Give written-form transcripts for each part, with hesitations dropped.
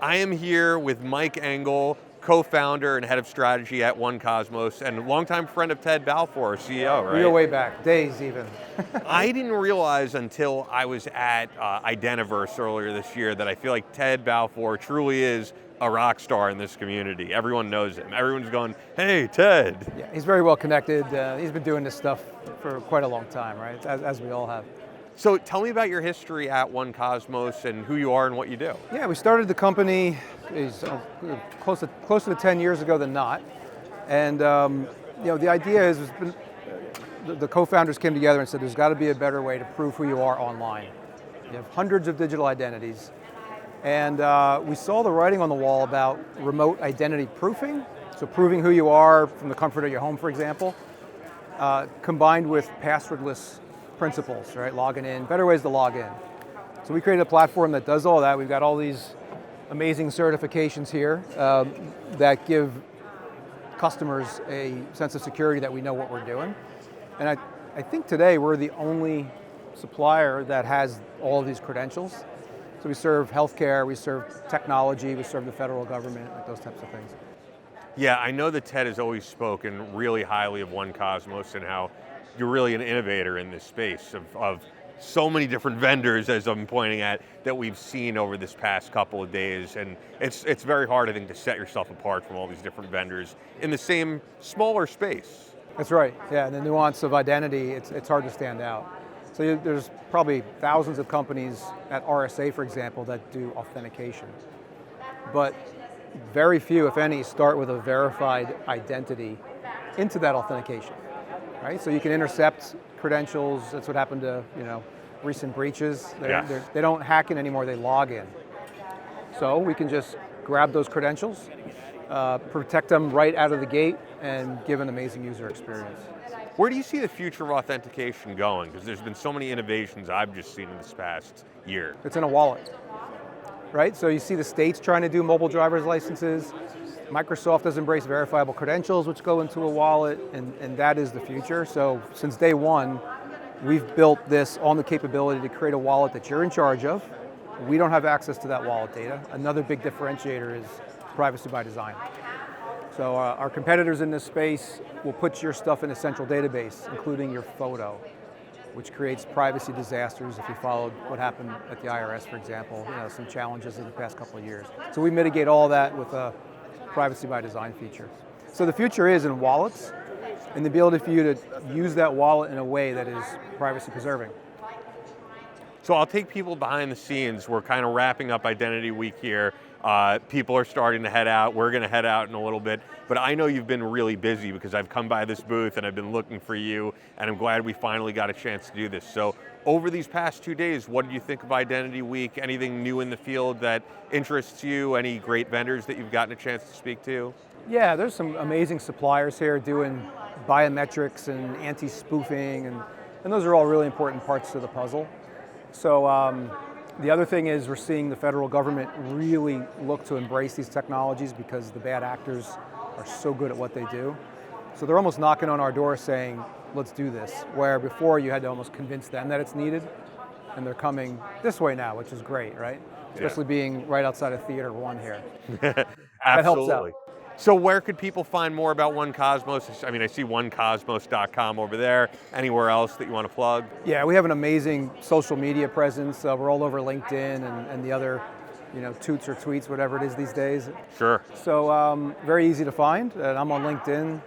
I am here with Mike Engle, co-founder and head of strategy at 1Kosmos, and longtime friend of Ted Balfour, CEO, right? We go way back, days even. I didn't realize until I was at Identiverse earlier this year that I feel like Ted Balfour truly is a rock star in this community. Everyone knows him. Everyone's going, hey, Ted. Yeah, he's very well connected. He's been doing this stuff for quite a long time, right? As we all have. So tell me about your history at 1Kosmos and who you are and what you do. Yeah, we started the company close to 10 years ago than not. And the idea is the co-founders came together and said there's got to be a better way to prove who you are online. You have hundreds of digital identities. And we saw the writing on the wall about remote identity proofing, so proving who you are from the comfort of your home, for example, combined with passwordless principles, right? Logging in, better ways to log in. So we created a platform that does all that. We've got all these amazing certifications here that give customers a sense of security that we know what we're doing. And I think today we're the only supplier that has all of these credentials. So we serve healthcare, we serve technology, we serve the federal government, like those types of things. Yeah, I know that Ted has always spoken really highly of 1Kosmos and how you're really an innovator in this space of so many different vendors, as I'm pointing at, that we've seen over this past couple of days. And it's very hard, I think, to set yourself apart from all these different vendors in the same smaller space. That's right, yeah, and the nuance of identity, it's hard to stand out. So there's probably thousands of companies at RSA, for example, that do authentication. But very few, if any, start with a verified identity into that authentication, right? So you can intercept credentials. That's what happened to recent breaches. They don't hack in anymore, they log in. So we can just grab those credentials, protect them right out of the gate, and give an amazing user experience. Where do you see the future of authentication going? Because there's been so many innovations I've just seen in this past year. It's in a wallet, right? So you see the states trying to do mobile driver's licenses. Microsoft has embraced verifiable credentials, which go into a wallet, and that is the future. So since day one, we've built this on the capability to create a wallet that you're in charge of. We don't have access to that wallet data. Another big differentiator is privacy by design. So our competitors in this space will put your stuff in a central database, including your photo, which creates privacy disasters if you followed what happened at the IRS, for example, some challenges in the past couple of years. So we mitigate all that with a privacy by design feature. So the future is in wallets and the ability for you to use that wallet in a way that is privacy preserving. So I'll take people behind the scenes. We're kind of wrapping up Identity Week here. People are starting to head out. We're going to head out in a little bit. But I know you've been really busy because I've come by this booth and I've been looking for you, and I'm glad we finally got a chance to do this. So over these past 2 days, what did you think of Identity Week? Anything new in the field that interests you? Any great vendors that you've gotten a chance to speak to? Yeah, there's some amazing suppliers here doing biometrics and anti-spoofing, and those are all really important parts to the puzzle. So the other thing is we're seeing the federal government really look to embrace these technologies because the bad actors are so good at what they do. So they're almost knocking on our door saying, let's do this, where before you had to almost convince them that it's needed, and they're coming this way now, which is great, right? Especially being right outside of Theater 1 here. Absolutely. That helps out. So where could people find more about 1Kosmos? I mean, I see 1Kosmos.com over there. Anywhere else that you want to plug? Yeah, we have an amazing social media presence. We're all over LinkedIn and the other, toots or tweets, whatever it is these days. Sure. So very easy to find. And I'm on LinkedIn.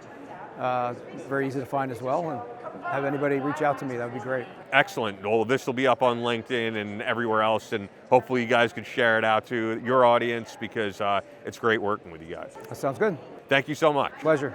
Very easy to find as well. And have anybody reach out to me, that would be great. Excellent. Well, this will be up on LinkedIn and everywhere else, and hopefully you guys can share it out to your audience because it's great working with you guys. That sounds good. Thank you so much. Pleasure.